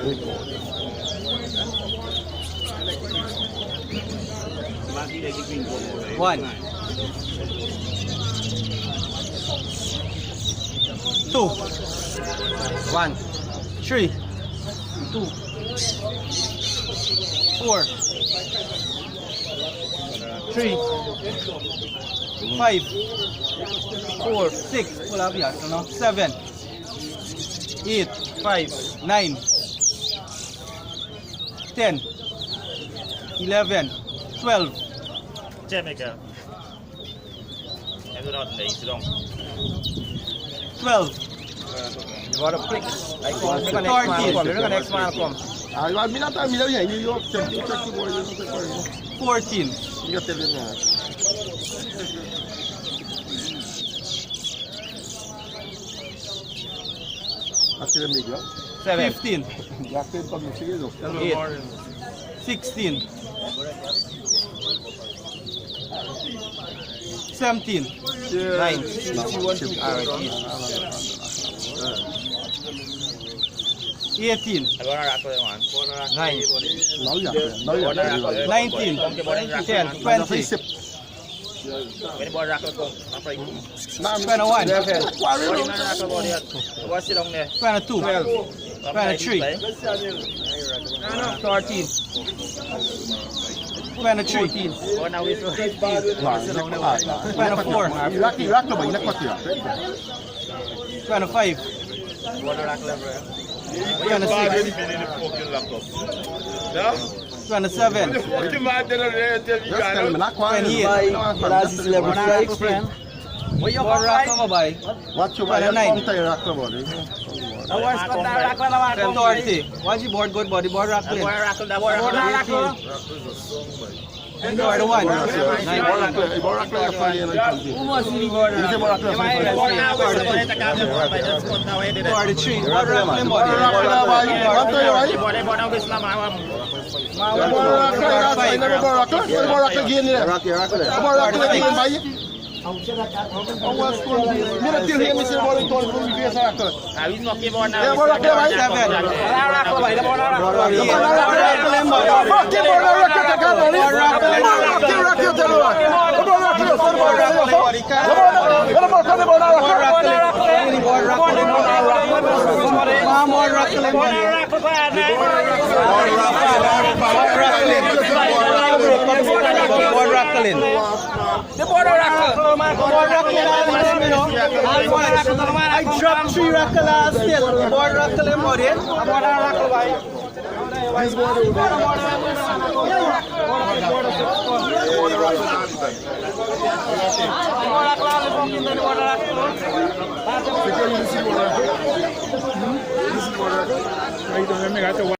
1, 2, 1, 3, 2, 4, 3, 5, 4, 6, wala ba yan? Ano? 7, 8, 5, 9, 10, 11, 12, Jamaica. Every not day, so long. 12, you got a prick. I come, look at next man come, look at next man come. I want me not to tell you, New York, check the boy, you don't take it. 14, You tell him now. That's the big, 15, You have to come and see you. 8, 16, 17, 9, 18, I want to rock with one. 9, Now you have to. 19, 10, 20, When the ball rock with go, I'm afraid. 21, 22, 23, 13, 23, 24, You rock the boy, you not cut here. 25, 26, 27, Just tell me, not quiet. 28, level 5, man. board rock over by Watch your body, come to your rock the body. 30, watch the board good body, board rock clean. Enjoy the one. 43, board rock clean body. I dropped 3 rackle last year. Board rackle in body.